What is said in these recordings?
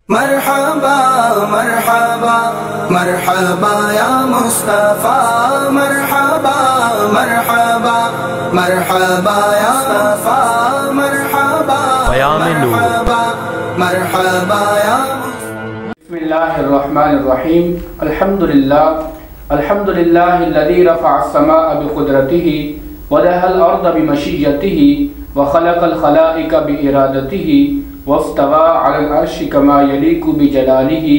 مرحبا مرحبا مرحبا یا مصطفیٰ، مرحبا مرحبا مرحبا یا مصطفیٰ، مرحبا مرحبا مرحبا یا بسم اللہ الرحمن الرحیم۔ الحمدللہ الذی رفع السماء بقدرته ودح الارض بمشیته وخلق الخلائق بارادته واستوى على العرش كما يليق بجلاله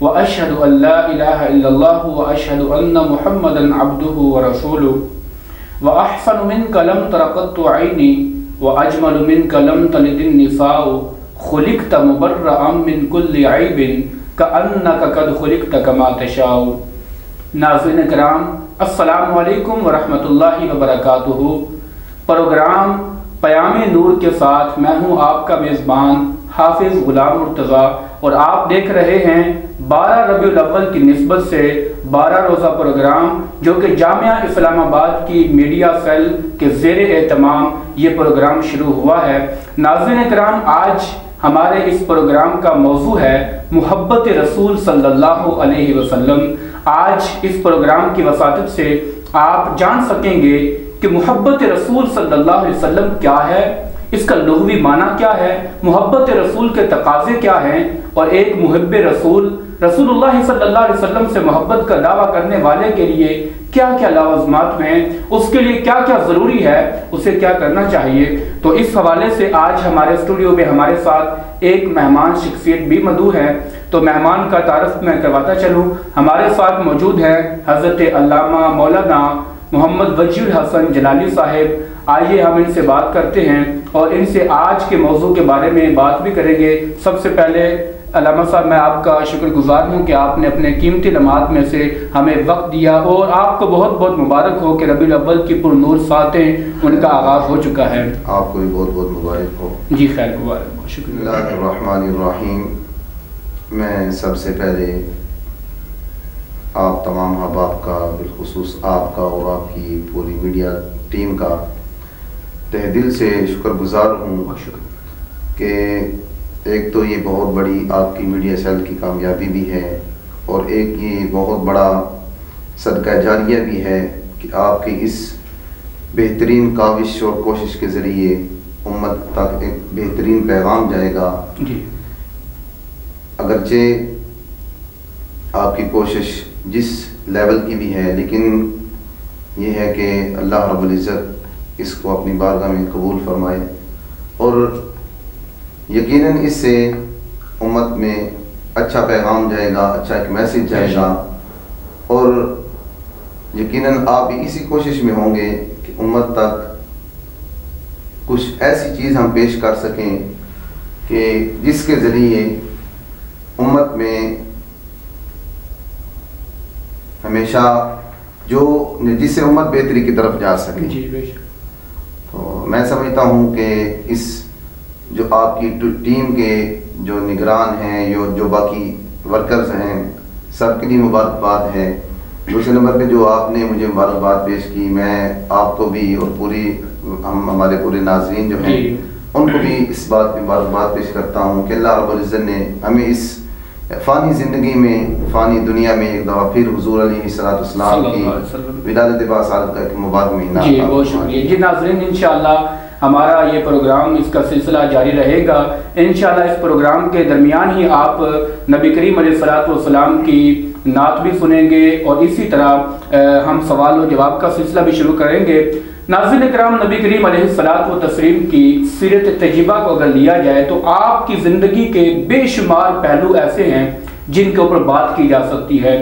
واشهد ان لا اله الا الله واشهد ان محمدا عبده ورسوله واحسن منك لم تر قط عيني واجمل منك لم تلد النساء خلقت مبرئا من كل عيب كأنك قد خلقت كما تشاء۔ ناظرین کرام، السلام علیکم ورحمۃ اللہ وبرکاتہ۔ پروگرام پیام نور کے ساتھ میں ہوں آپ کا میزبان حافظ غلام مرتضیٰ، اور آپ دیکھ رہے ہیں 12 ربیع الاول کی نسبت سے 12 روزہ پروگرام، جو کہ جامعہ اسلام آباد کی میڈیا سیل کے زیر اہتمام یہ پروگرام شروع ہوا ہے۔ ناظرین کرام، آج ہمارے اس پروگرام کا موضوع ہے محبت رسول صلی اللہ علیہ وسلم۔ آج اس پروگرام کی وساطت سے آپ جان سکیں گے کہ محبت رسول صلی اللہ علیہ وسلم کیا ہے، اس کا لغوی معنی کیا ہے، محبت رسول کے تقاضے کیا ہیں، اور ایک محب رسول اللہ صلی اللہ علیہ وسلم سے محبت کا دعویٰ کرنے والے کے لیے کیا کیا لوازمات ہیں، اس کے لیے کیا کیا ضروری ہے، اسے کیا کرنا چاہیے۔ تو اس حوالے سے آج ہمارے اسٹوڈیو میں ہمارے ساتھ ایک مہمان شخصیت بھی مدعو ہے، تو مہمان کا تعارف میں کرواتا چلوں۔ ہمارے ساتھ موجود ہیں حضرت علامہ مولانا محمد وجیہ الحسن جلالی صاحب۔ آئیے ہم ان سے بات کرتے ہیں اور ان سے آج کے موضوع کے بارے میں بات بھی کریں گے۔ سب سے پہلے علامہ صاحب، میں آپ کا شکر گزار ہوں کہ آپ نے اپنے قیمتی لمحات میں سے ہمیں وقت دیا، اور آپ کو بہت بہت مبارک ہو کہ ربیع الاول کی پر نور ساتیں ان کا آغاز ہو چکا ہے۔ آپ کو بھی بہت بہت مبارک ہو۔ جی خیر مبارک ہو، شکریہ۔ بسم اللہ الرحمن الرحیم۔ میں سب سے پہلے آپ تمام احباب کا، بالخصوص آپ کا اور آپ کی پوری میڈیا ٹیم کا تہ دل سے شکر گزار ہوں کہ ایک تو یہ بہت بڑی آپ کی میڈیا سیل کی کامیابی بھی ہے، اور ایک یہ بہت بڑا صدقہ جاریہ بھی ہے کہ آپ کی اس بہترین کاوش اور کوشش کے ذریعے امت تک ایک بہترین پیغام جائے گا۔ جی، اگرچہ آپ کی کوشش جس لیول کی بھی ہے، لیکن یہ ہے کہ اللہ رب العزت اس کو اپنی بارگاہ میں قبول فرمائے، اور یقیناً اس سے امت میں اچھا پیغام جائے گا، اچھا ایک میسج جائے گا، اور یقیناً آپ بھی اسی کوشش میں ہوں گے کہ امت تک کچھ ایسی چیز ہم پیش کر سکیں کہ جس کے ذریعے امت میں ہمیشہ جس سے امت بہتری کی طرف جا سکے۔ جی بے شک۔ تو میں سمجھتا ہوں کہ اس جو آپ کی ٹیم کے جو نگران ہیں، جو باقی ورکرز ہیں، سب کے لیے مبارکباد ہے۔ دوسرے نمبر پہ جو آپ نے مجھے مبارکباد پیش کی، میں آپ کو بھی اور ہمارے پورے ناظرین جو ہیں ان کو بھی اس بات پہ مبارکباد پیش کرتا ہوں کہ اللہ رب العزت نے ہمیں اس فانی زندگی میں، فانی دنیا میں ایک دفعہ پھر حضور علیہ السلام کی ولادت باصالت کا ایک مبارک مہینہ۔ جی بہت شکریہ۔ جی ناظرین، انشاءاللہ ہمارا یہ پروگرام، اس کا سلسلہ جاری رہے گا۔ انشاءاللہ اس پروگرام کے درمیان ہی آپ نبی کریم علیہ السلام کی نعت بھی سنیں گے، اور اسی طرح ہم سوال و جواب کا سلسلہ بھی شروع کریں گے۔ ناظرین اکرام، نبی کریم علیہ السلام کی سیرت طیبہ کو اگر لیا جائے تو آپ کی زندگی کے بے شمار پہلو ایسے ہیں جن کے اوپر بات کی جا سکتی ہے۔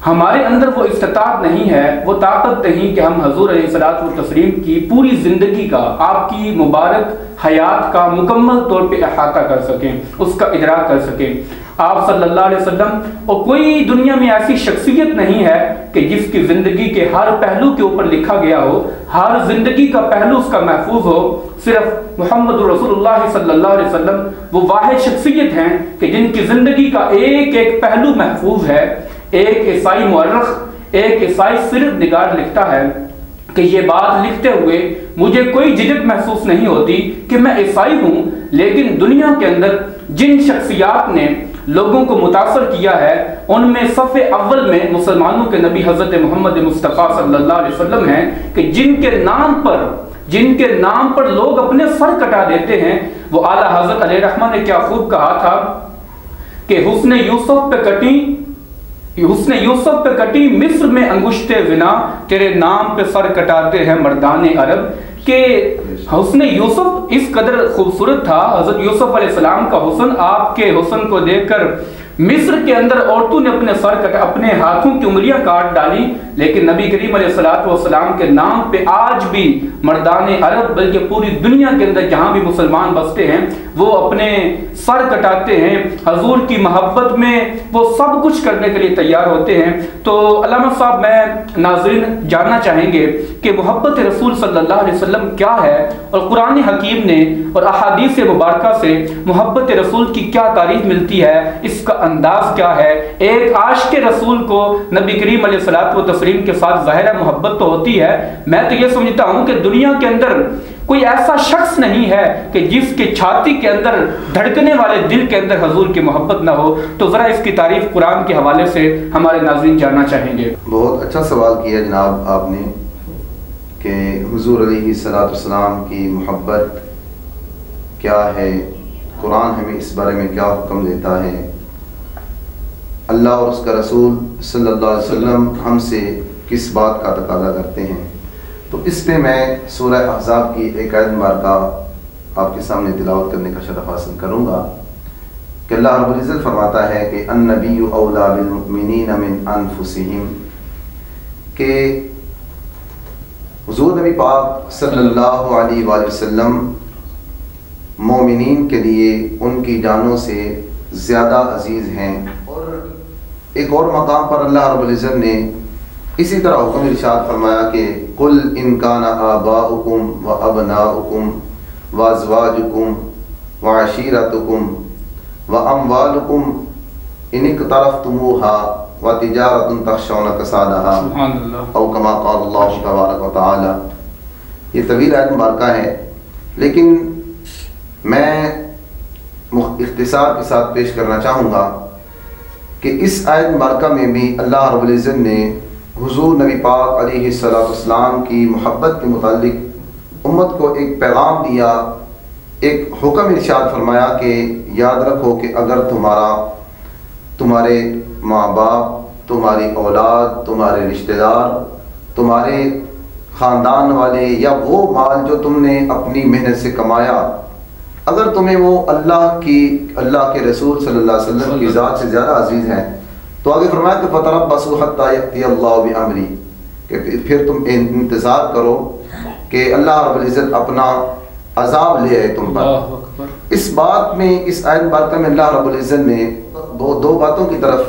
ہمارے اندر وہ استطاعت نہیں ہے، وہ طاقت نہیں کہ ہم حضور علیہ السلام کی پوری زندگی کا، آپ کی مبارک حیات کا مکمل طور پہ احاطہ کر سکیں، اس کا ادراک کر سکیں۔ آپ صلی اللہ علیہ وسلم اور کوئی دنیا میں ایسی شخصیت نہیں ہے کہ جس کی زندگی کے ہر پہلو کے اوپر لکھا گیا ہو، ہر زندگی کا پہلو اس کا محفوظ ہو۔ صرف محمد رسول اللہ صلی اللہ علیہ وسلم وہ واحد شخصیت ہیں کہ جن کی زندگی کا ایک ایک پہلو محفوظ ہے۔ ایک عیسائی مورخ، ایک عیسائی سیرت نگار لکھتا ہے کہ یہ بات لکھتے ہوئے مجھے کوئی جھجک محسوس نہیں ہوتی کہ میں عیسائی ہوں، لیکن دنیا کے اندر جن شخصیات نے لوگوں کو متاثر کیا ہے ان میں صف اول میں مسلمانوں کے نبی حضرت محمد مصطفیٰ صلی اللہ علیہ وسلم ہیں، کہ جن کے نام پر لوگ اپنے سر کٹا دیتے ہیں۔ وہ اعلیٰ حضرت علیہ رحمہ نے کیا خوب کہا تھا کہ حسن یوسف پہ کٹی مصر میں انگشت زنا، تیرے نام پہ سر کٹاتے ہیں مردان عرب۔ کہ حسن یوسف اس قدر خوبصورت تھا، حضرت یوسف علیہ السلام کا حسن، آپ کے حسن کو دیکھ کر مصر کے اندر عورتوں نے اپنے ہاتھوں کی انگلیاں کاٹ ڈالی، لیکن نبی کریم علیہ السلام کے نام پہ آج بھی مردان عرب بلکہ پوری دنیا کے اندر جہاں بھی مسلمان بستے ہیں وہ اپنے سر کٹاتے ہیں، حضور کی محبت میں وہ سب کچھ کرنے کے لیے تیار ہوتے ہیں۔ تو علامہ صاحب، میں ناظرین جاننا چاہیں گے کہ محبت رسول صلی اللہ علیہ وسلم کیا ہے، اور قرآن حکیم نے اور احادیث مبارکہ سے محبت رسول کی کیا تعریف ملتی ہے، اس کا انداز کیا ہے۔ ایک عاشق رسول کو نبی کریم علیہ الصلوۃ والتسلیم کے ساتھ ظاہرہ محبت تو ہوتی ہے، میں تو یہ سمجھتا ہوں کہ دنیا کے اندر کوئی ایسا شخص نہیں ہے کہ جس کے چھاتی کے اندر دھڑکنے والے دل کے اندر حضور کی محبت نہ ہو۔ تو ذرا اس کی تعریف قرآن کے حوالے سے ہمارے ناظرین جاننا چاہیں گے۔ بہت اچھا سوال کیا جناب آپ نے کہ حضور علیہ السلام کی محبت کیا ہے، قرآن ہمیں اس بارے میں کیا حکم دیتا ہے، اللہ اور اس کا رسول صلی اللہ علیہ وسلم ہم سے کس بات کا تقاضا کرتے ہیں۔ تو اس پہ میں سورہ احزاب کی ایک آیت مبارکہ آپ کے سامنے تلاوت کرنے کا شرف حاصل کروں گا کہ اللہ رب العزت فرماتا ہے کہ النبی اولیٰ بالمؤمنین من انفسہم، کہ حضور نبی پاک صلی اللہ علیہ وآلہ وسلم مومنین کے لیے ان کی جانوں سے زیادہ عزیز ہیں۔ اور ایک اور مقام پر اللہ رب العزت نے اسی طرح حکم ارشاد فرمایا کہ قل ان کان آباؤکم و ابناؤکم و ازواجکم و عشیرتکم و اموالکم ان اقترفتموها و تجارت تخشون کسادها او کما قال اللہ تبارک و تعالی۔ یہ طویل آیت مبارکہ ہے، لیکن میں اختصار کے ساتھ پیش کرنا چاہوں گا کہ اس آیت مبارکہ میں بھی اللہ رب العزت نے حضور نبی پاک علیہ السلام کی محبت کے متعلق امت کو ایک پیغام دیا، ایک حکم ارشاد فرمایا کہ یاد رکھو کہ اگر تمہارے ماں باپ، تمہاری اولاد، تمہارے رشتہ دار، تمہارے خاندان والے یا وہ مال جو تم نے اپنی محنت سے کمایا، اگر تمہیں وہ اللہ کے رسول صلی اللہ علیہ وسلم کی ذات سے زیادہ عزیز ہیں تو آگے فرمایا کہ فَتَرَبَّصُوا حَتَّى يَأْتِيَ اللَّهُ بِأَمْرِهِ، کہ پھر تم انتظار کرو کہ اللہ رب العزت اپنا عذاب لے آئے تم پر۔ اس بات میں، اس آیت مبارکہ میں اللہ رب العزت نے دو باتوں کی طرف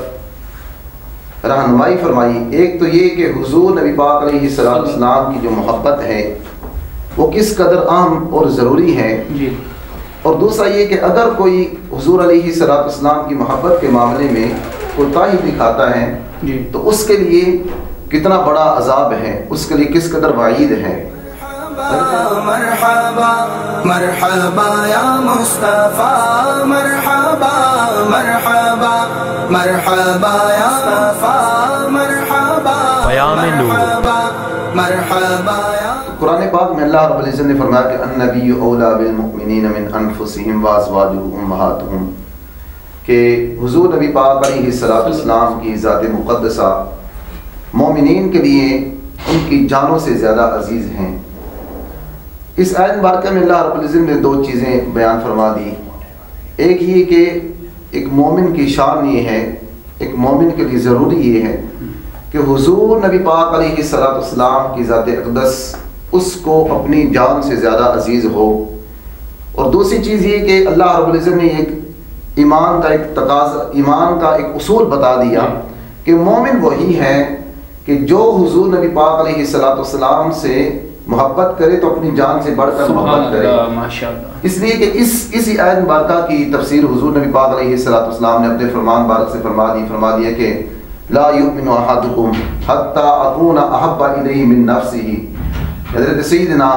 رہنمائی فرمائی۔ ایک تو یہ کہ حضور نبی پاک علیہ السلام کی جو محبت ہے وہ کس قدر اہم اور ضروری ہے، اور دوسرا یہ کہ اگر کوئی حضور علیہ السلام کی محبت کے معاملے میں کوتاہی دکھاتا ہے تو اس کے لیے کتنا بڑا عذاب ہے، اس کے لیے کس قدر وعید ہے۔ مرحبا مرحبا یا مصطفیٰ، مرحبا مرحبا مرحبا یا مصطفیٰ، مرحبا مرحبا مرحبا یا۔ قرآن پاک میں اللہ رب العزت نے فرمایا کہ النبی اولیٰ بالمؤمنین من انفسہم وازواجہ امہاتہم، کہ حضور نبی پاک علیہ السلام کی ذات مقدسہ مومنین کے لیے ان کی جانوں سے زیادہ عزیز ہیں۔ اس آیت مبارکہ میں اللہ رب العزت نے دو چیزیں بیان فرما دی۔ ایک یہ کہ ایک مومن کی شان یہ ہے، ایک مومن کے لیے ضروری یہ ہے کہ حضور نبی پاک علیہ السلام کی ذات اقدس اس کو اپنی جان سے زیادہ عزیز ہو، اور دوسری چیز یہ کہ اللہ رب العزت نے ایک ایمان کا ایک تقاضا، ایمان کا ایک اصول بتا دیا کہ مومن وہی ہے کہ جو حضور نبی پاک علیہ السلام سے محبت کرے تو اپنی جان سے بڑھ کر محبت کرے۔ اس لیے کہ اسی آیت مبارکہ کی تفسیر حضور نبی پاک علیہ السلام نے اپنے فرمان مبارک سے فرما دیا کہ لا یؤمن احدکم حتی اکون احب الیہ من نفسہ، حضرت سیدنا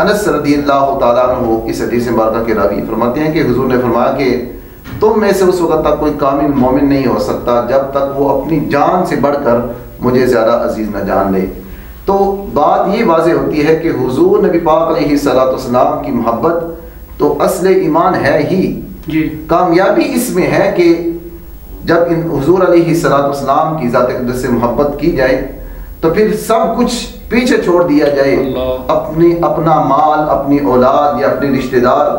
انس رضی اللہ تعالیٰ عنہ اس حدیث مبارکہ کے راوی فرماتے ہیں کہ حضور نے فرمایا کہ تم میں سے اس وقت تک کوئی کامل مومن نہیں ہو سکتا جب تک وہ اپنی جان سے بڑھ کر مجھے زیادہ عزیز نہ جان لے۔ تو بات یہ واضح ہوتی ہے کہ حضور نبی پاک علیہ الصلوۃ والسلام کی محبت تو اصل ایمان ہے ہی۔ کامیابی اس میں ہے کہ جب ان حضور علیہ الصلوۃ والسلام کی ذات اقدس سے محبت کی جائے تو پھر سب کچھ پیچھے چھوڑ دیا جائے، اپنا مال، اپنی اولاد یا اپنے رشتہ دار،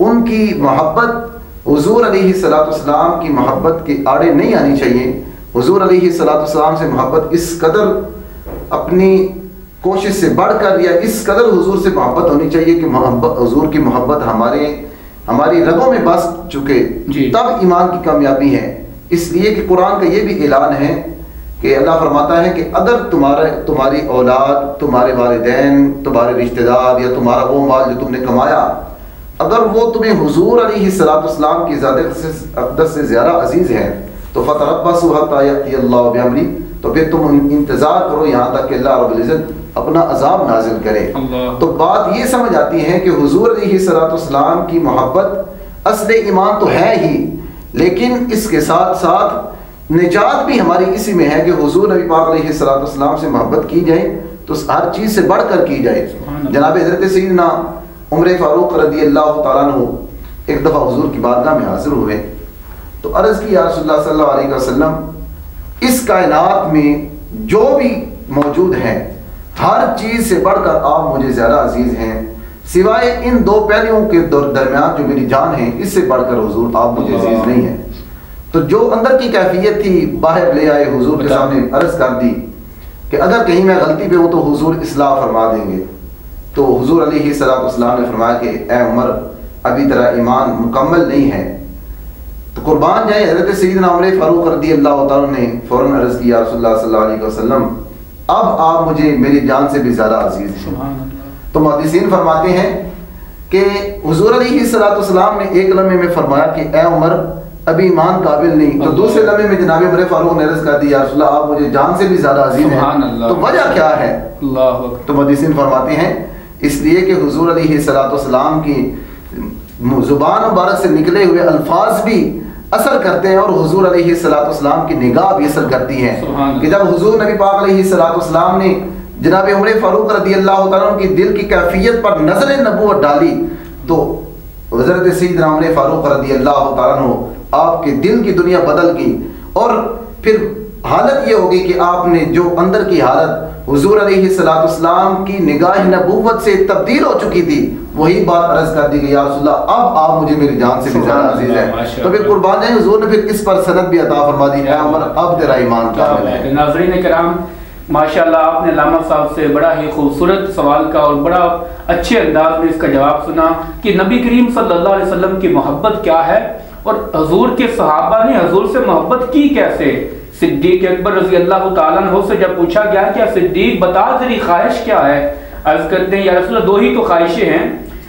ان کی محبت حضور علیہ الصلوۃ والسلام کی محبت کے آڑے نہیں آنی چاہیے۔ حضور علیہ الصلوۃ والسلام سے محبت اس قدر اپنی کوشش سے بڑھ کر یا اس قدر حضور سے محبت ہونی چاہیے کہ حضور کی محبت ہماری رگوں میں بس چکے، تب ایمان کی کامیابی ہے۔ اس لیے کہ قرآن کا یہ بھی اعلان ہے کہ اللہ فرماتا ہے کہ اگر تمہاری اولاد، تمہارے والدین، تمہارے رشتہ دار یا تمہارا وہ مال جو تم نے کمایا، اگر وہ تمہیں حضور علیہ الصلوۃ والسلام کی ذات اقدس سے زیادہ عزیز ہے تو فتربصوا حتی یأتی اللہ بامرہ، تو پھر تم انتظار کرو یہاں تک کہ اللہ رب العزت اپنا عذاب نازل کرے۔ تو بات یہ سمجھ آتی ہے کہ حضور علیہ الصلوۃ والسلام کی محبت اصل ایمان تو ہے ہی، لیکن اس کے ساتھ ساتھ نجات بھی ہماری اسی میں ہے کہ حضور نبی پاک علیہ الصلوۃ والسلام سے محبت کی جائے تو ہر چیز سے بڑھ کر کی جائے۔ جناب حضرت سیدنا عمر فاروق رضی اللہ تعالیٰ عنہ ایک دفعہ حضور کی بارگاہ میں حاضر ہوئے تو عرض کی یا رسول اللہ صلی اللہ علیہ وسلم، اس کائنات میں جو بھی موجود ہیں ہر چیز سے بڑھ کر آپ مجھے زیادہ عزیز ہیں، سوائے ان دو پہلوؤں کے درمیان جو میری جان ہے، اس سے بڑھ کر حضور آپ مجھے عزیز نہیں ہیں۔ تو جو اندر کی کیفیت تھی باہر لے آئے، حضور کے سامنے عرض کر دی کہ اگر کہیں میں غلطی پہ ہوں تو حضور اصلاح فرما دیں گے۔ تو حضور علیہ الصلوۃ والسلام نے فرمایا کہ اے عمر، ابھی تیرا ایمان مکمل نہیں ہے۔ تو قربان جائے حضرت سیدنا عمر فاروق رضی اللہ تعالیٰ نے فوراً عرض کیا رسول اللہ صلی اللہ علیہ وسلم، اب آپ مجھے میری جان سے بھی زیادہ عزیز ہیں۔ تو محدثین فرماتے ہیں کہ حضور علیہ الصلوۃ والسلام نے ایک لمحے میں فرمایا کہ اے عمر، ابھی ایمان قابل نہیں، تو دوسرے لمحے میں جناب عمر فاروق نے عرض کر دی یا رسول اللہ آپ مجھے جان سے بھی زیادہ عزیز ہیں۔ تو وجہ کیا ہے؟ تو محدثین فرماتے ہیں اس لیے کہ حضور علیہ الصلوۃ والسلام کی زبان مبارک سے نکلے ہوئے الفاظ بھی اثر کرتے ہیں اور حضور علیہ الصلوۃ والسلام کی نگاہ بھی اثر کرتی ہے کہ جب حضور نبی پاک علیہ الصلوۃ والسلام نے جناب عمر فاروق رضی اللہ تعالیٰ کی دل کی کیفیت پر نظر نبوت ڈالی تو حضرت سیدنا عمر فاروق رضی اللہ تعالیٰ عنہ آپ کے دل کی دنیا بدل گئی، اور پھر حالت یہ ہوگی کہ آپ نے جو اندر کی حالت حضور علیہ الصلوۃ والسلام کی نگاہ نبوت سے تبدیل ہو چکی تھی، وہی بات عرض کر دی گئی یا رسول اللہ اب آپ مجھے میری جان سے بھی زیادہ عزیز ہیں۔ تو پھر قربان جائیں حضور نے پھر اس پر سند بھی عطا فرما دی، اے عمر اب تیرا ایمان کامل ہے۔ ناظرین کرام، ماشاءاللہ آپ نے علامہ صاحب سے بڑا ہی خوبصورت سوال کا اور بڑا اچھے انداز میں اس کا جواب سنا کہ نبی کریم صلی اللہ علیہ وسلم کی محبت کیا ہے اور حضور کے صحابہ نے حضور سے محبت کی کیسے۔ صدیق اکبر رضی اللہ تعالیٰ عنہ سے جب پوچھا گیا کہ صدیق بتا تیری خواہش کیا ہے، عرض کرتے ہیں یا رسول اللہ دو ہی تو خواہشیں ہیں،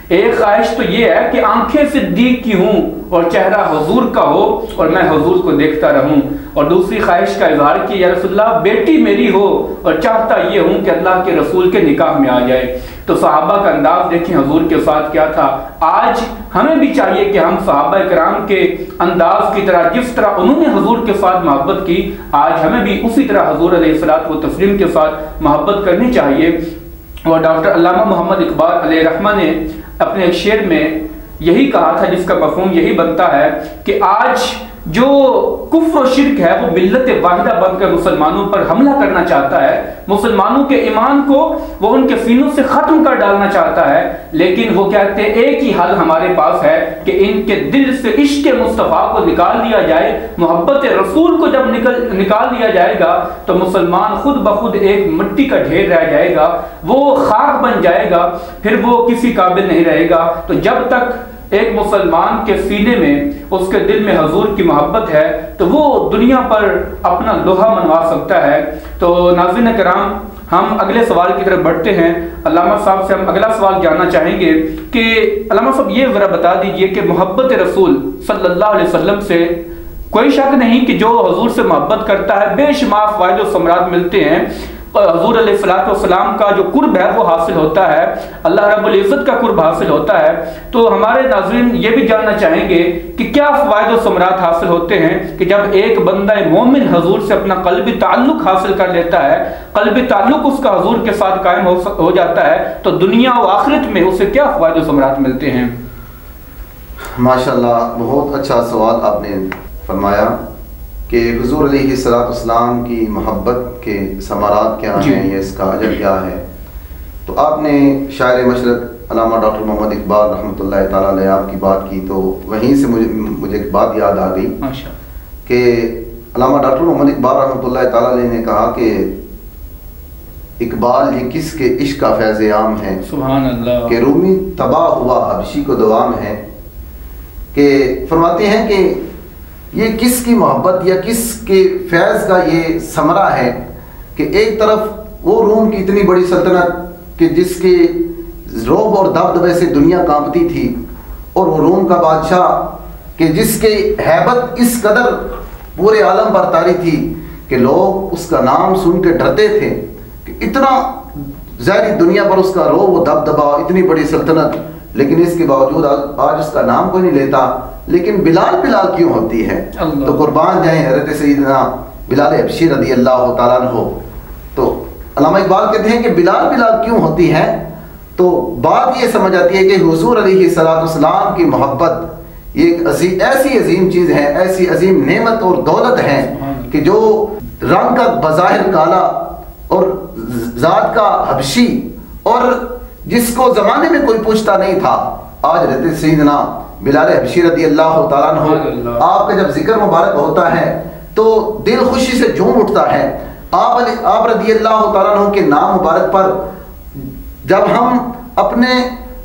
ایک خواہش تو یہ ہے کہ آنکھیں صدیق کی ہوں اور چہرہ حضور کا ہو اور میں حضور کو دیکھتا رہوں، اور دوسری خواہش کا اظہار کیا یا رسول اللہ بیٹی میری ہو اور چاہتا یہ ہوں کہ اللہ کے رسول کے نکاح میں آ جائے۔ تو صحابہ کا انداز دیکھیں حضور کے ساتھ کیا تھا۔ آج ہمیں بھی چاہیے کہ ہم صحابہ کرام کے انداز کی طرح جس طرح انہوں نے حضور کے ساتھ محبت کی، آج ہمیں بھی اسی طرح حضور علیہ الصلوۃ والتسلیم کے ساتھ محبت کرنی چاہیے۔ اور ڈاکٹر علامہ محمد اقبال علیہ رحمہ نے اپنے ایک شعر میں یہی کہا تھا جس کا مفہوم یہی بنتا ہے کہ آج جو کفر و شرک ہے وہ ملت واحدہ بن کر مسلمانوں پر حملہ کرنا چاہتا ہے، مسلمانوں کے ایمان کو وہ ان کے سینوں سے ختم کر ڈالنا چاہتا ہے، لیکن وہ کہتے ہیں ایک ہی حل ہمارے پاس ہے کہ ان کے دل سے عشق مصطفیٰ کو نکال دیا جائے۔ محبت رسول کو جب نکال دیا جائے گا تو مسلمان خود بخود ایک مٹی کا ڈھیر رہ جائے گا، وہ خاک بن جائے گا، پھر وہ کسی قابل نہیں رہے گا۔ تو جب تک ایک مسلمان کے سینے میں اس کے دل میں حضور کی محبت ہے تو وہ دنیا پر اپنا لوہا منوا سکتا ہے۔ تو ناظرین کرام، ہم اگلے سوال کی طرف بڑھتے ہیں۔ علامہ صاحب سے ہم اگلا سوال جاننا چاہیں گے کہ علامہ صاحب یہ ذرا بتا دیجئے کہ محبت رسول صلی اللہ علیہ وسلم سے کوئی شک نہیں کہ جو حضور سے محبت کرتا ہے بے شمار فوائد و ثمرات ملتے ہیں، حضور علیہ الصلوۃ والسلام کا جو قرب ہے وہ حاصل ہوتا ہے، اللہ رب العزت کا قرب حاصل ہوتا ہے، تو ہمارے ناظرین یہ بھی جاننا چاہیں گے کہ کیا فوائد و ثمرات حاصل ہوتے ہیں کہ جب ایک بندہ مومن حضور سے اپنا قلبی تعلق حاصل کر لیتا ہے، قلبی تعلق اس کا حضور کے ساتھ قائم ہو جاتا ہے، تو دنیا و آخرت میں اسے کیا فوائد و ثمرات ملتے ہیں؟ ماشاءاللہ، بہت اچھا سوال آپ نے فرمایا کہ حضور علیہ السلام کی محبت کے ثمرات کیا ہیں یا اس کا اجر کیا ہے. تو آپ نے شاعر مشرق علامہ ڈاکٹر محمد اقبال رحمۃ اللہ تعالیٰ علیہ آپ کی بات کی، تو وہیں سے مجھے ایک بات یاد آ گئی کہ علامہ ڈاکٹر محمد اقبال رحمۃ اللہ تعالیٰ علیہ نے کہا کہ اقبال یہ کس کے عشق کا فیض عام ہے، سبحان اللہ، کہ رومی تباہ ہوا حبشی کو دوام ہے. کہ فرماتے ہیں کہ یہ کس کی محبت یا کس کے فیض کا یہ ثمرہ ہے کہ ایک طرف وہ روم کی اتنی بڑی سلطنت کہ جس کے رعب اور دبدبے سے دنیا کانپتی تھی، اور وہ روم کا بادشاہ کہ جس کے ہیبت اس قدر پورے عالم پر طاری تھی کہ لوگ اس کا نام سن کے ڈرتے تھے، کہ اتنا ظاہری دنیا پر اس کا رعب و دبدبا، اتنی بڑی سلطنت، لیکن اس کے باوجود آج اس کا نام کوئی نہیں لیتا. لیکن بلال کیوں ہوتی ہے؟ تو قربان جائیں حضرت سیدنا بلال حبشی رضی اللہ تعالیٰ عنہ. تو علامہ اقبال کہتے ہیں کہ بلال کیوں ہوتی ہے؟ تو بات یہ سمجھ آتی ہے کہ حضور علیہ السلام کی محبت یہ ایک ایسی عظیم چیز ہے، ایسی عظیم نعمت اور دولت ہے کہ جو رنگ کا بظاہر کالا اور ذات کا حبشی، اور جس کو زمانے میں کوئی پوچھتا نہیں تھا، آج رہتے سیدنا بلال حبشی رضی اللہ تعالیٰ عنہ، آپ کا جب ذکر مبارک ہوتا ہے تو دل خوشی سے جھوم اٹھتا ہے. آپ رضی اللہ تعالیٰ عنہ کے نام مبارک پر جب ہم اپنے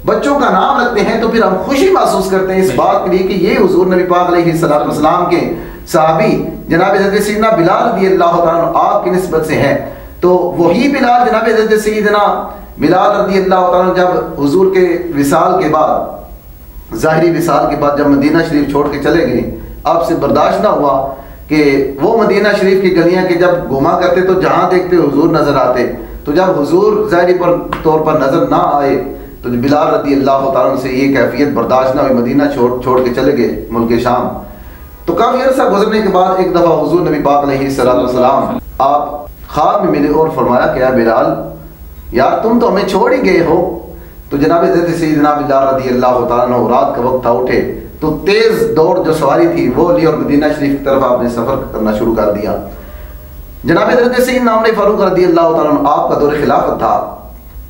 بچوں کا نام رکھتے ہیں تو پھر ہم خوشی محسوس کرتے ہیں اس بات کے لیے کہ یہ حضور نبی پاک علیہ السلام کے صحابی جناب حضرت سیدنا بلال رضی اللہ تعالیٰ عنہ آپ کی نسبت سے ہے. تو وہی بلال جناب حضرت سیدنا بلال رضی اللہ تعالیٰ جب حضور کے وصال کے بعد، ظاہری وصال کے بعد جب مدینہ شریف چھوڑ کے چلے گئے، آپ سے برداشت نہ ہوا کہ وہ مدینہ شریف کی گلیاں کہ جب گھوما کرتے تو جہاں دیکھتے حضور نظر آتے، تو جب حضور ظاہری طور پر نظر نہ آئے تو بلال رضی اللہ تعالیٰ سے یہ کیفیت برداشت نہ ہوئی، مدینہ چھوڑ کے چلے گئے ملک شام. تو کافی عرصہ گزرنے کے بعد ایک دفعہ حضور نبی پاک علیہ السلام آپ خواب میں ملے اور فرمایا کہ اے بلال یار تم تو ہمیں چھوڑ ہی گئے ہو. تو جناب حضرت سیدنا بلال رضی اللہ تعالیٰ عنہ رات کا وقت تھا، اٹھے تو تیز دوڑ جو سواری تھی وہ لی اور مدینہ شریف کی طرف آپ نے سفر کرنا شروع کر دیا. جناب حضرت سیدنا عمر فاروق رضی اللہ تعالیٰ عنہ آپ کا دور خلافت تھا.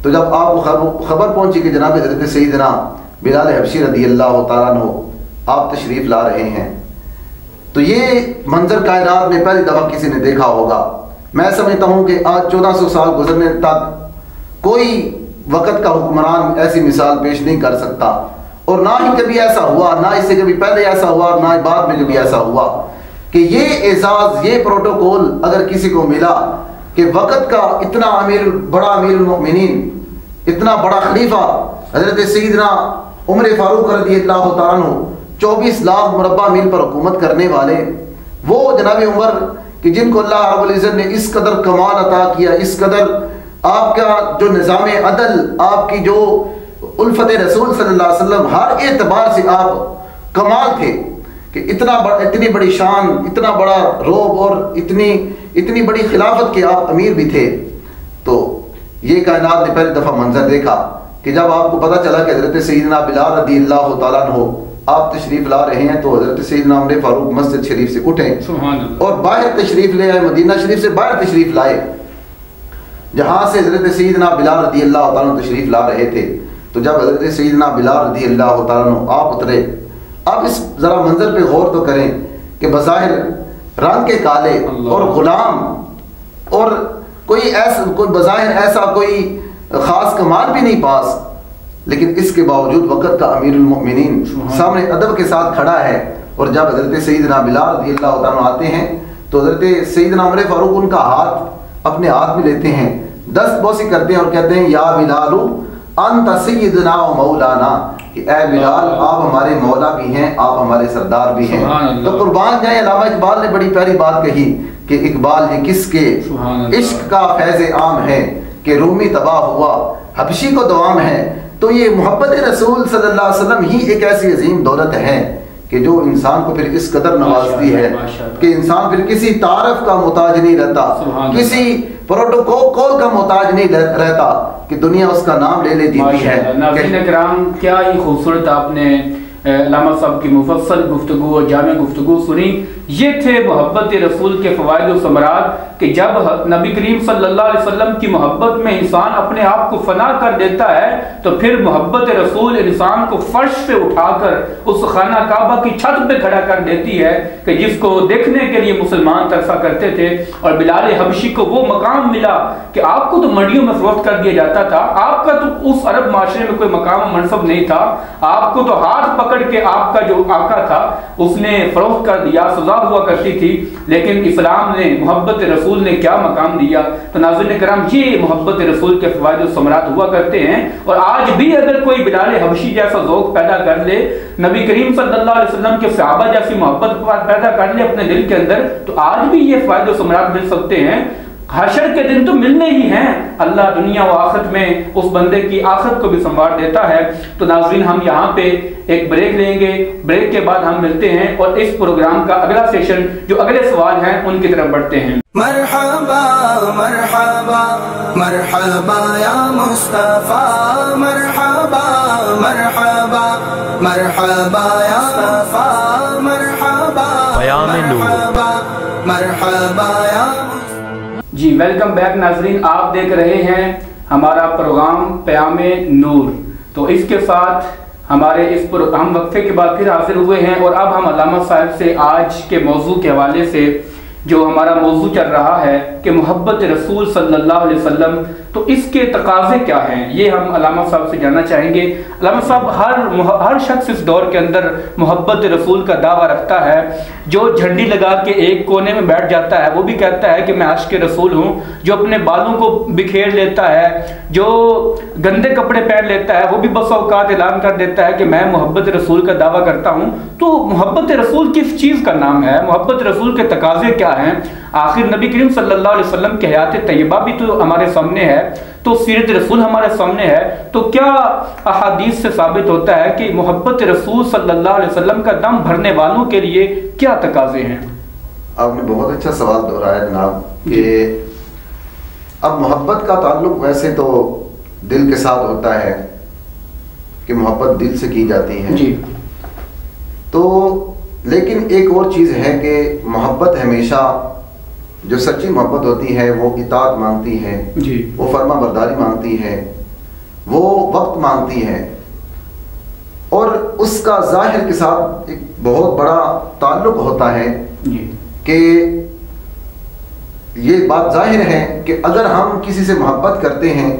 تو جب آپ کو خبر پہنچی کہ جناب حضرت سیدنا بلال حبشی رضی اللہ تعالیٰ عنہ آپ تشریف لا رہے ہیں، تو یہ منظر کائنات میں پہلی دفعہ کسی نے دیکھا ہوگا. میں سمجھتا ہوں کہ آج 1400 سال گزرنے تک کوئی وقت کا حکمران ایسی مثال پیش نہیں کر سکتا، اور نہ ہی کبھی ایسا ہوا، نہ اس سے کبھی پہلے ایسا ہوا اور نہ بعد میں کبھی ایسا ہوا کہ یہ اعزاز، یہ پروٹوکول اگر کسی کو ملا کہ وقت کا اتنا بڑا امیر المؤمنین، اتنا بڑا خلیفہ حضرت سیدنا عمر فاروق رضی اللہ تعالیٰ عنہ 24 لاکھ مربع میل پر حکومت کرنے والے، وہ جناب عمر کہ جن کو اللہ رب العزت نے اس قدر کمال عطا کیا، اس قدر آپ کا جو نظام عدل، آپ کی جو الفت رسول صلی اللہ علیہ وسلم، ہر اعتبار سے آپ کمال تھے کہ اتنی بڑی شان، اتنا بڑا روب اور اتنی بڑی خلافت کے آپ امیر بھی تھے. تو یہ کائنات نے پہلی دفعہ منظر دیکھا کہ جب آپ کو پتہ چلا کہ حضرت سیدنا بلال رضی اللہ تعالیٰ عنہ آپ تشریف لا رہے ہیں، تو حضرت سیدنا عمر فاروق مسجد شریف سے اٹھے اور باہر تشریف لے آئے، مدینہ شریف سے باہر تشریف لائے جہاں سے حضرت سیدنا بلال رضی اللہ تعالیٰ عنہ تشریف لا رہے تھے. تو جب حضرت سیدنا بلال رضی اللہ تعالیٰ عنہ آپ اترے، آپ اس ذرا منظر پہ غور تو کریں کہ بظاہر رنگ کے کالے اور غلام، اور کوئی بظاہر ایسا کوئی خاص کمال بھی نہیں پاس، لیکن اس کے باوجود وقت کا امیر المؤمنین سامنے ادب کے ساتھ کھڑا ہے. اور جب حضرت سیدنا بلال رضی اللہ تعالیٰ آتے ہیں تو حضرت سیدنا عمر فاروق ان کا ہاتھ اپنے ہاتھ میں لیتے ہیں، دست بوسی کرتے ہیں اور کہتے ہیں یا بلال انت سیدنا و مولانا، کہ اے بلال آپ ہمارے مولا بھی ہیں، آپ ہمارے سردار بھی ہیں۔ تو قربان جائیں، علامہ اقبال نے بڑی پیاری بات کہی کہ اقبال یہ کس کے عشق کا فیض عام ہے کہ رومی تباہ ہوا حبشی کو دوام ہے۔ تو یہ محبت رسول صلی اللہ علیہ وسلم ہی ایک ایسی عظیم دولت ہے کہ جو انسان کو پھر اس قدر نوازتی ہے کہ انسان پھر کسی تعارف کا محتاج نہیں رہتا، کسی پروٹوکول کا محتاج نہیں رہتا کہ دنیا اس کا نام لے دیتی ہے۔ ناظرین کرام، کیا ہی خوبصورت آپ نے علامہ صاحب کی مفصل گفتگو اور جامع گفتگو سنی۔ یہ تھے محبت رسول کے فوائد و ثمرات کہ جب نبی کریم صلی اللہ علیہ وسلم کی محبت میں انسان اپنے آپ کو فنا کر دیتا ہے تو پھر محبت رسول انسان کو فرش سے اٹھا کر اس خانہ کعبہ کی چھت پہ کھڑا کر دیتی ہے کہ جس کو دیکھنے کے لیے مسلمان ترسا کرتے تھے۔ اور بلال حبشی کو وہ مقام ملا کہ آپ کو تو منڈیوں میں فروخت کر دیا جاتا تھا، آپ کا تو اس عرب معاشرے میں کوئی مقام و منصب نہیں تھا، آپ کو تو ہاتھ پکڑ کے آپ کا جو آقا تھا اس نے فروخت کر دیا، سزا ہوا کرتی تھی، لیکن اسلام نے محبت رسول نے کیا مقام دیا۔ تو ناظرین کرام، یہ محبت رسول کے فوائد و ثمرات ہوا کرتے ہیں، اور آج بھی اگر کوئی بلال حبشی جیسا ذوق پیدا کر لے، نبی کریم صلی اللہ علیہ وسلم کے صحابہ جیسی محبت پیدا کر لے اپنے دل کے اندر، تو آج بھی یہ فوائد و ثمرات مل سکتے ہیں۔ حشر کے دن تو ملنے ہی ہیں، اللہ دنیا و آخرت میں اس بندے کی آخرت کو بھی سنوار دیتا ہے۔ تو ناظرین، ہم یہاں پہ ایک بریک لیں گے، بریک کے بعد ہم ملتے ہیں اور اس پروگرام کا اگلا سیشن جو اگلے سوال ہیں ان کی طرف بڑھتے ہیں۔ مرحبا مرحبا مرحبا یا مصطفیٰ، مرحبا مرحبا مرحبا یا مصطفیٰ، مرحبا مرحبا مرحبا یا۔ جی ویلکم بیک ناظرین، آپ دیکھ رہے ہیں ہمارا پروگرام پیام نور۔ تو اس کے ساتھ ہمارے ہم وقفے کے بعد پھر حاضر ہوئے ہیں، اور اب ہم علامہ صاحب سے آج کے موضوع کے حوالے سے جو ہمارا موضوع چل رہا ہے کہ محبت رسول صلی اللہ علیہ وسلم، تو اس کے تقاضے کیا ہیں، یہ ہم علامہ صاحب سے جاننا چاہیں گے۔ علامہ صاحب، ہر شخص اس دور کے اندر محبت رسول کا دعویٰ رکھتا ہے۔ جو جھنڈی لگا کے ایک کونے میں بیٹھ جاتا ہے وہ بھی کہتا ہے کہ میں عاشق رسول ہوں، جو اپنے بالوں کو بکھیر لیتا ہے، جو گندے کپڑے پہن لیتا ہے، وہ بھی بس اوقات اعلان کر دیتا ہے کہ میں محبت رسول کا دعویٰ کرتا ہوں۔ تو محبت رسول کس چیز کا نام ہے؟ محبت رسول کے تقاضے کیا ہیں؟ آخر نبی کریم صلی اللہ علیہ وسلم کی حیات طیبہ بھی تو ہمارے سامنے ہے، تو سیرت رسول ہمارے سامنے ہے، تو کیا احادیث سے ثابت ہوتا ہے کہ محبت رسول صلی اللہ علیہ وسلم کا دم بھرنے والوں کے لیے کیا تقاضے ہیں؟ آپ نے بہت اچھا سوال دہرایا جناب کہ اب محبت کا تعلق ویسے تو دل کے ساتھ ہوتا ہے کہ محبت دل سے کی جاتی ہے جی، تو لیکن ایک اور چیز ہے کہ محبت ہمیشہ جو سچی محبت ہوتی ہے وہ اطاعت مانگتی ہے، جی، وہ فرما برداری مانگتی ہے، وہ وقت مانگتی ہے، اور اس کا ظاہر کے ساتھ ایک بہت بڑا تعلق ہوتا ہے جی، کہ یہ بات ظاہر ہے کہ اگر ہم کسی سے محبت کرتے ہیں،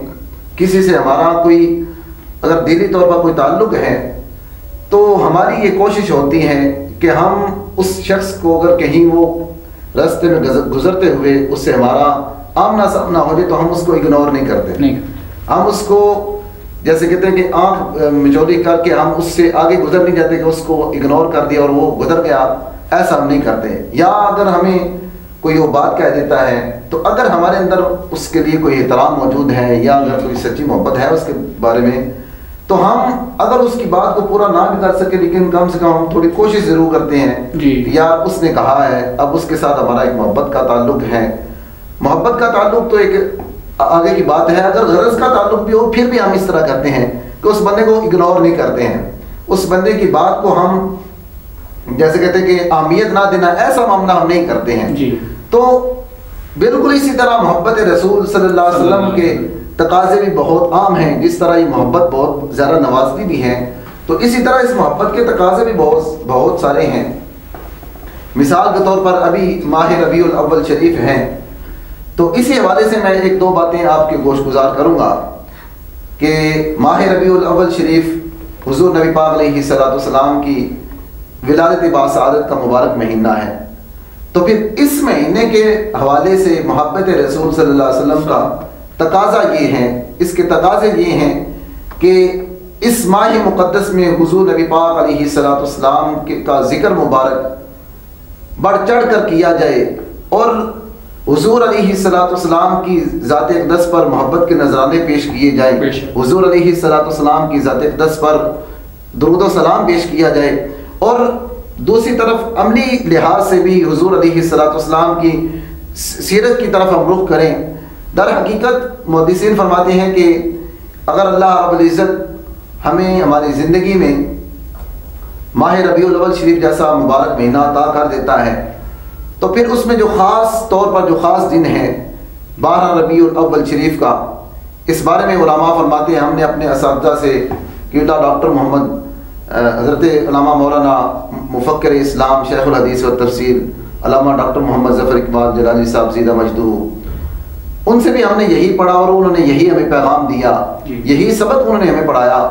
کسی سے ہمارا کوئی اگر دلی طور پر کوئی تعلق ہے، تو ہماری یہ کوشش ہوتی ہے کہ ہم اس شخص کو اگر کہیں وہ راستے میں گزرتے ہوئے اس سے ہمارا آمنا سامنا ہو جائے تو ہم اس کو اگنور نہیں کرتے، ہم اس کو جیسے کہتے ہیں کہ آنکھ مچولی کر کے ہم اس سے آگے گزر نہیں جاتے کہ اس کو اگنور کر دیا اور وہ گزر گیا، ایسا ہم نہیں کرتے۔ یا اگر ہمیں کوئی وہ بات کہہ دیتا ہے تو اگر ہمارے اندر اس کے لیے کوئی احترام موجود ہے یا اگر کوئی سچی محبت ہے اس کے بارے میں، تو ہم اگر اس کی بات کو پورا نہ بھی کر سکے لیکن کم سے کم ہم تھوڑی کوشش ضرور کرتے ہیں کہ یار اس نے کہا ہے، اب اس کے ساتھ ہمارا ایک محبت کا تعلق ہے۔ محبت کا تعلق تو ایک آگے کی بات ہے، اگر غرض کا تعلق بھی ہو پھر بھی ہم اس طرح کرتے ہیں کہ اس بندے کو اگنور نہیں کرتے ہیں، اس بندے کی بات کو ہم جیسے کہتے ہیں کہ اہمیت نہ دینا، ایسا معاملہ ہم نہیں کرتے ہیں۔ تو بالکل اسی طرح محبت رسول صلی اللہ علیہ وسلم کے تقاضے بھی بہت عام ہیں، جس طرح یہ محبت بہت زیادہ نوازتی بھی ہے، تو اسی طرح اس محبت کے تقاضے بھی بہت سارے ہیں۔ مثال کے طور پر ابھی ماہ ربیع الاول شریف ہیں، تو اسی حوالے سے میں ایک دو باتیں آپ کے گوش گزار کروں گا کہ ماہ ربیع الاول شریف حضور نبی پاک علیہ السلام کی ولادت باسعادت کا مبارک مہینہ ہے، تو پھر اس مہینے کے حوالے سے محبت رسول صلی اللہ علیہ وسلم کا تقاضا یہ ہے، اس کے تقاضے یہ ہیں کہ اس ماہ مقدس میں حضور نبی پاک علیہ السلام کا ذکر مبارک بڑھ چڑھ کر کیا جائے اور حضور علیہ السلام کی ذات اقدس پر محبت کے نذرانے پیش کیے جائیں، حضور علیہ السلام کی ذات اقدس پر درود و سلام پیش کیا جائے، اور دوسری طرف عملی لحاظ سے بھی حضور علیہ السلام کی سیرت کی طرف ہم رخ کریں۔ در حقیقت محدثین فرماتے ہیں کہ اگر اللہ رب العزت ہمیں ہماری زندگی میں ماہ ربیع الاول شریف جیسا مبارک مہینہ عطا کر دیتا ہے تو پھر اس میں جو خاص طور پر جو خاص دن ہے 12 ربیع الاول شریف کا، اس بارے میں علماء فرماتے ہیں ہم نے اپنے اساتذہ سے قبلہ ڈاکٹر محمد حضرت علامہ مولانا مفکر اسلام شیخ الحدیث و تفسیر علامہ ڈاکٹر محمد ظفر اقبال جلالی صاحب زیدہ مجدہ، ان سے بھی ہم نے یہی پڑھا اور انہوں نے یہی ہمیں پیغام دیا، یہی سبق انہوں نے ہمیں پڑھایا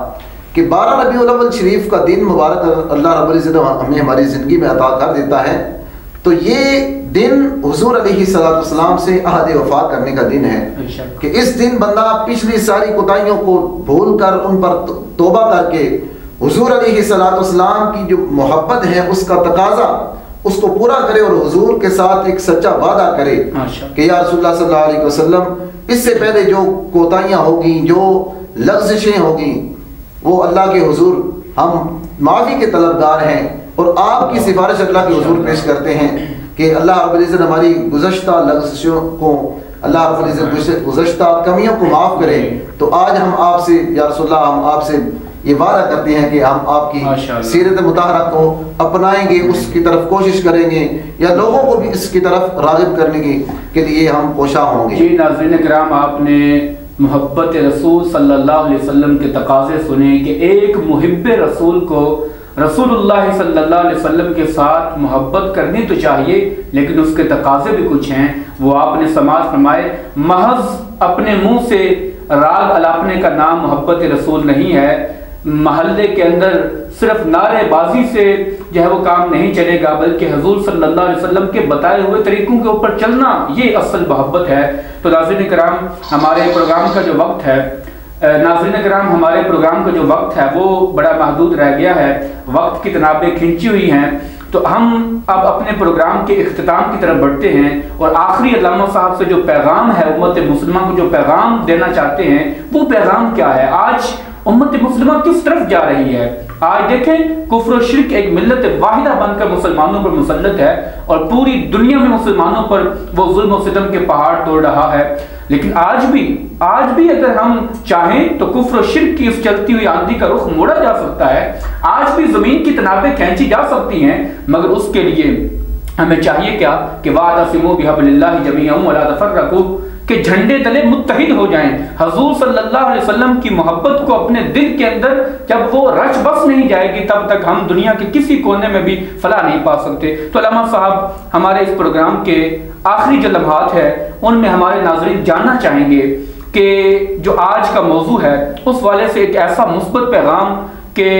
کہ 12 ربیع الاول شریف کا دن مبارک اللہ رب العزت ہمیں ہماری زندگی میں عطا کر دیتا ہے، تو یہ دن حضور علیہ السلام سے عہد وفا کرنے کا دن ہے کہ اس دن بندہ پچھلی ساری کوتاہیوں کو بھول کر ان پر توبہ کر کے حضور علیہ السلام کی جو محبت ہے اس کا تقاضا اس کو پورا کرے اور حضور کے ساتھ ایک سچا وعدہ کرے کہ یا رسول اللہ صلی اللہ علیہ وسلم اس سے پہلے جو کوتاہیاں ہوگی، جو لغزشیں ہوگی، وہ اللہ کے حضور ہم معافی کے طلبگار ہیں اور آپ کی سفارش اللہ کے حضور پیش کرتے ہیں کہ اللہ رب العزت ہماری گزشتہ لغزشوں کو، اللہ رب العزت گزشتہ کمیوں کو معاف کرے۔ تو آج ہم آپ سے یا رسول اللہ ہم آپ سے یہ وعدہ کرتے ہیں کہ ہم آپ کی سیرت مطہرہ کو اپنائیں گے، اس کی طرف کوشش کریں گے یا لوگوں کو بھی اس کی طرف راغب کرنے کے لیے ہم کوشاں ہوں گے۔ جی ناظرین کرام، آپ نے محبت رسول صلی اللہ علیہ وسلم کے تقاضے سنے کہ ایک محب رسول کو رسول اللہ صلی اللہ علیہ وسلم کے ساتھ محبت کرنی تو چاہیے، لیکن اس کے تقاضے بھی کچھ ہیں۔ وہ آپ نے سماعت فرمائے، محض اپنے منہ سے راگ الاپنے کا نام محبت رسول نہیں ہے، محلے کے اندر صرف نعرے بازی سے جو ہے وہ کام نہیں چلے گا، بلکہ حضور صلی اللہ علیہ وسلم کے بتائے ہوئے طریقوں کے اوپر چلنا یہ اصل محبت ہے۔ تو ناظرین کرام، ہمارے پروگرام کا جو وقت ہے ہمارے پروگرام کا جو وقت ہے وہ بڑا محدود رہ گیا ہے، وقت کی تنابیں کھنچی ہوئی ہیں، تو ہم اب اپنے پروگرام کے اختتام کی طرف بڑھتے ہیں اور آخری علامہ صاحب سے جو پیغام ہے امت مسلمہ کو جو پیغام دینا چاہتے ہیں وہ پیغام کیا ہے؟ آج امت مسلمہ کس طرف جا رہی ہے؟ آج دیکھیں کفر و شرک ایک ملت واحدہ بن کر مسلمانوں پر مسلط ہے اور پوری دنیا میں مسلمانوں پر وہ ظلم و ستم کے پہاڑ توڑ رہا ہے، لیکن آج بھی اگر ہم چاہیں تو کفر و شرک کی اس چلتی ہوئی آندھی کا رخ موڑا جا سکتا ہے، آج بھی زمین کی تنابیں کھینچی جا سکتی ہیں، مگر اس کے لیے ہمیں چاہیے کیا کہ وَاعْتَصِمُوا بِحَبْلِ اللَّهِ جَمِيعًا وَلَا تَفَرَّقُوا، کہ جھنڈے تلے متحد ہو جائیں۔ حضور صلی اللہ علیہ وسلم کی محبت کو اپنے دل کے اندر جب وہ رچ بس نہیں جائے گی تب تک ہم دنیا کے کسی کونے میں بھی فلاح نہیں پا سکتے۔ تو علامہ صاحب ہمارے اس پروگرام کے آخری جو لمحات ہے ان میں ہمارے ناظرین جاننا چاہیں گے کہ جو آج کا موضوع ہے اس والے سے ایک ایسا مثبت پیغام کہ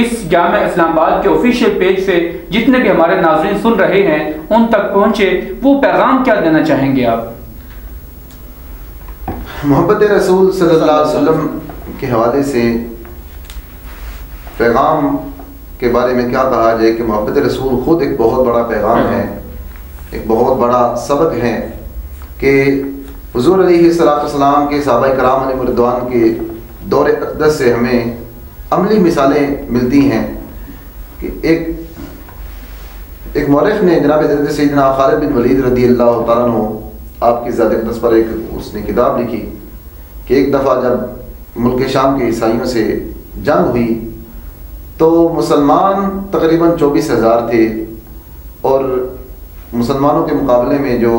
اس جامع اسلام آباد کے آفیشیل پیج سے جتنے بھی ہمارے ناظرین سن رہے ہیں ان تک پہنچے، وہ پیغام کیا دینا چاہیں گے آپ؟ محبت رسول صلی اللہ علیہ وسلم کے حوالے سے پیغام کے بارے میں کیا کہا جائے کہ محبت رسول خود ایک بہت بڑا پیغام ہے، ایک بہت بڑا سبق ہے کہ حضور علیہ السلام کے صحابہ کرام علیہ رضوان کے دور اقدس سے ہمیں عملی مثالیں ملتی ہیں کہ ایک مورخ نے جناب حضرت سیدنا خالد بن ولید رضی اللہ تعالیٰ عنہ آپ کی ذات اقدس پر اس نے کتاب لکھی کہ ایک دفعہ جب ملک شام کے عیسائیوں سے جنگ ہوئی تو مسلمان تقریباً 24,000 تھے اور مسلمانوں کے مقابلے میں جو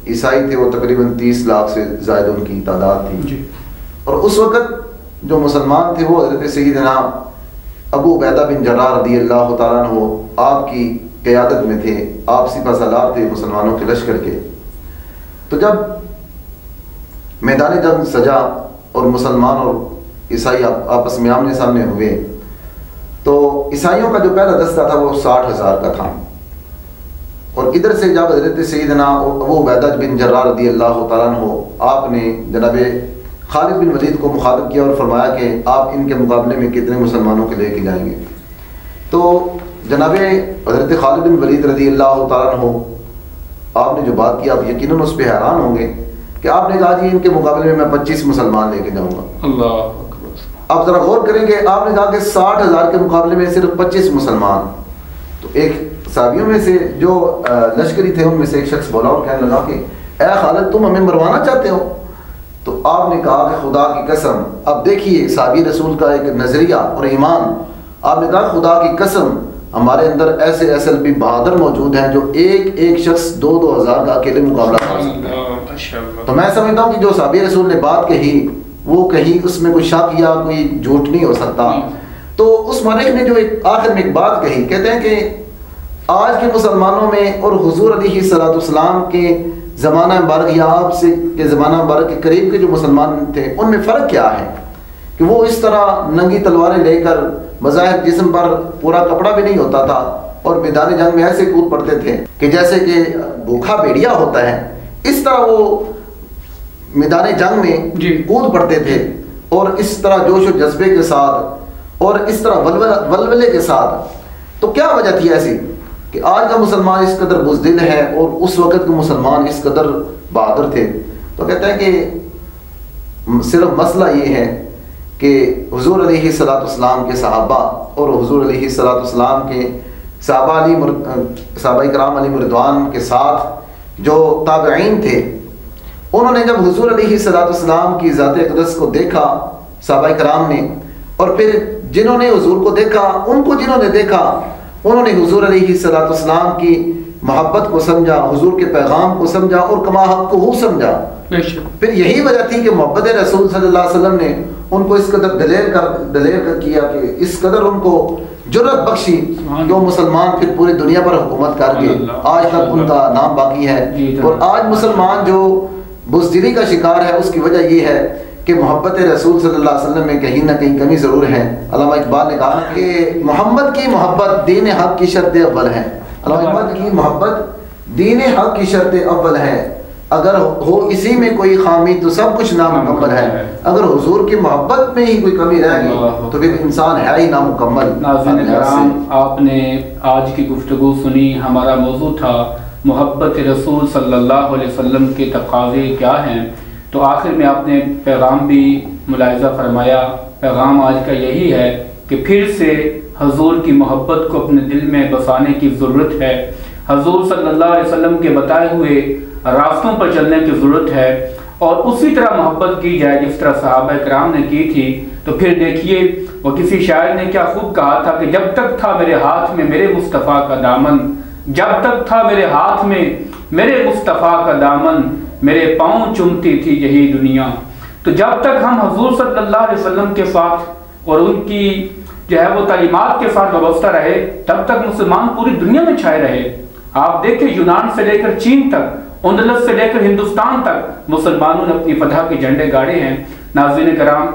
عیسائی تھے وہ تقریباً 30 لاکھ سے زائد ان کی تعداد تھی، اور اس وقت جو مسلمان تھے وہ حضرت سیدنا ابو عبیدہ بن جراح رضی اللہ تعالیٰ عنہ آپ کی قیادت میں تھے، آپ سپہ سالار تھے مسلمانوں کے لشکر کے۔ تو جب میدان جنگ سجا اور مسلمان اور عیسائی آپس میں آمنے سامنے ہوئے تو عیسائیوں کا جو پہلا دستہ تھا وہ 60,000 کا تھا، اور ادھر سے جب حضرت سیدنا ابو عبیدہ بن جراح رضی اللہ تعالیٰ عنہ آپ نے جناب خالد بن ولید کو مخاطب کیا اور فرمایا کہ آپ ان کے مقابلے میں کتنے مسلمانوں کے لے کے جائیں گے؟ تو جناب حضرت خالد بن ولید رضی اللہ تعالیٰ عنہ آپ نے جو بات کی آپ یقیناً اس پہ حیران ہوں گے کہ آپ نے کہا جی ان کے مقابلے میں 25 مسلمان لے کے جاؤں گا. اللہ آپ ذرا غور کریں گے، آپ نے کہا کہ 60,000 کے مقابلے میں صرف 25 مسلمان. تو ایک صحابیوں میں سے جو لشکری تھے ان میں سے ایک شخص بولا اور کہنے لگا کہ اے خالد تم ہمیں مروانا چاہتے ہو؟ تو آپ نے کہا کہ خدا کی قسم، اب دیکھیے صحابی رسول کا ایک نظریہ اور ایمان. آپ نے کہا خدا کی قسم ہمارے اندر ایسے ایسے بھی بہادر موجود ہیں جو ایک شخص 2-2 ہزار کا اکیلے مقابلہ کر سکتے ہیں. تو میں سمجھتا ہوں کہ جو صحابی رسول نے بات کہی وہ کہیں اس میں کوئی شک یا کوئی جھوٹ نہیں ہو سکتا. تو اس مالک نے جو ایک آخر میں ایک بات کہی، کہتے ہیں کہ آج کے مسلمانوں میں اور حضور علیہ الصلوۃ والسلام کے زمانہ مبارک یا آپ سے کے زمانہ مبارک کے قریب کے جو مسلمان تھے ان میں فرق کیا ہے کہ وہ اس طرح ننگی تلواریں لے کر بظاہر جسم پر پورا کپڑا بھی نہیں ہوتا تھا اور میدان جنگ میں ایسے کود پڑتے تھے کہ جیسے کہ بھوکھا بھیڑیا ہوتا ہے، اس طرح وہ میدان جنگ میں کود پڑتے تھے اور اس طرح جوش و جذبے کے ساتھ اور اس طرح ولولے کے ساتھ. تو کیا وجہ تھی ایسی کہ آج کا مسلمان اس قدر بزدل ہے اور اس وقت کے مسلمان اس قدر بہادر تھے؟ تو کہتے ہیں کہ صرف مسئلہ یہ ہے کہ حضور علیہ الصلوۃ والسلام کے صحابہ اور حضور علیہ الصلوۃ والسلام کے صحابہ کرام علیہ رضوان کے ساتھ جو تابعین تھے، انہوں نے جب حضور علیہ الصلوۃ والسلام کی ذات اقدس کو دیکھا صحابہ کرام نے، اور پھر جنہوں نے حضور کو دیکھا ان کو جنہوں نے دیکھا انہوں نے حضور علیہ الصلوۃ والسلام کی محبت کو سمجھا، حضور کے پیغام کو سمجھا اور کما حق کو سمجھا. پھر یہی وجہ تھی کہ محبت رسول صلی اللہ علیہ وسلم نے ان کو اس قدر دلیر کر کیا کہ اس قدر ان کو جرأت بخشی کہ وہ مسلمان پھر پوری دنیا پر حکومت کر گئے. آج تک ان کا نام باقی ہے. اور آج مسلمان جو بزدلی کا شکار ہے اس کی وجہ یہ ہے کہ محبت رسول صلی اللہ علیہ وسلم میں کہیں نہ کہیں کمی ضرور ہے. علامہ اقبال نے کہا کہ محمد کی محبت دین حق کی شرط اول ہے. محمد کی محبت دین حق کی شرط اول ہے. اگر ہو اسی میں کوئی خامی تو سب کچھ نامکمل ہے. اگر حضور کی محبت میں ہی کوئی کمی رہ گئی تو پھر انسان ہے ہی نامکمل. ناظرین کرام، آپ نے آج کی گفتگو سنی. ہمارا موضوع تھا محبت رسول صلی اللہ علیہ وسلم کے تقاضے کیا ہیں. تو آخر میں آپ نے پیغام بھی ملاحظہ فرمایا. پیغام آج کا یہی ہے کہ پھر سے حضور کی محبت کو اپنے دل میں بسانے کی ضرورت ہے. حضور صلی اللہ علیہ وسلم کے بتائے ہوئے راستوں پر چلنے کی ضرورت ہے اور اسی طرح محبت کی جائے جس طرح صحابہ کرام نے کی تھی. تو پھر دیکھیے وہ کسی شاعر نے کیا خوب کہا تھا کہ جب تک تھا میرے ہاتھ میں میرے مصطفیٰ کا دامن، جب تک تھا میرے ہاتھ میں میرے مصطفیٰ کا دامن، میرے پاؤں چومتی تھی یہی دنیا. تو جب تک ہم حضور صلی اللہ علیہ وسلم کے ساتھ اور ان کی جو ہے وہ تعلیمات کے ساتھ وابستہ رہے تب تک مسلمان پوری دنیا میں چھائے رہے. آپ دیکھیں یونان سے لے کر چین تک، اندلس سے لے کر ہندوستان تک مسلمانوں نے اپنی فتح کے جھنڈے گاڑے ہیں. ناظرین کرام،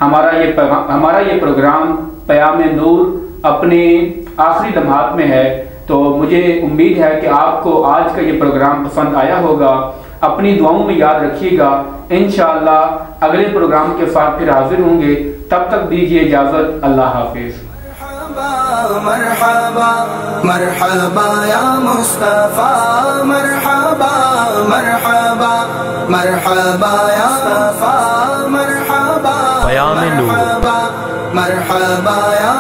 ہمارا یہ پروگرام پیام نور اپنے آخری لمحات میں ہے. تو مجھے امید ہے کہ آپ کو آج کا یہ پروگرام پسند آیا ہوگا. اپنی دعاؤں میں یاد رکھیے گا. انشاءاللہ اگلے پروگرام کے ساتھ پھر حاضر ہوں گے. تب تک دیجیے اجازت. اللہ حافظ. مرحبا مرحبا یا مصطفیٰ، مرحبا مرحبا مرحبا یا مصطفیٰ، مرحبا پیام نور. مرحبا یا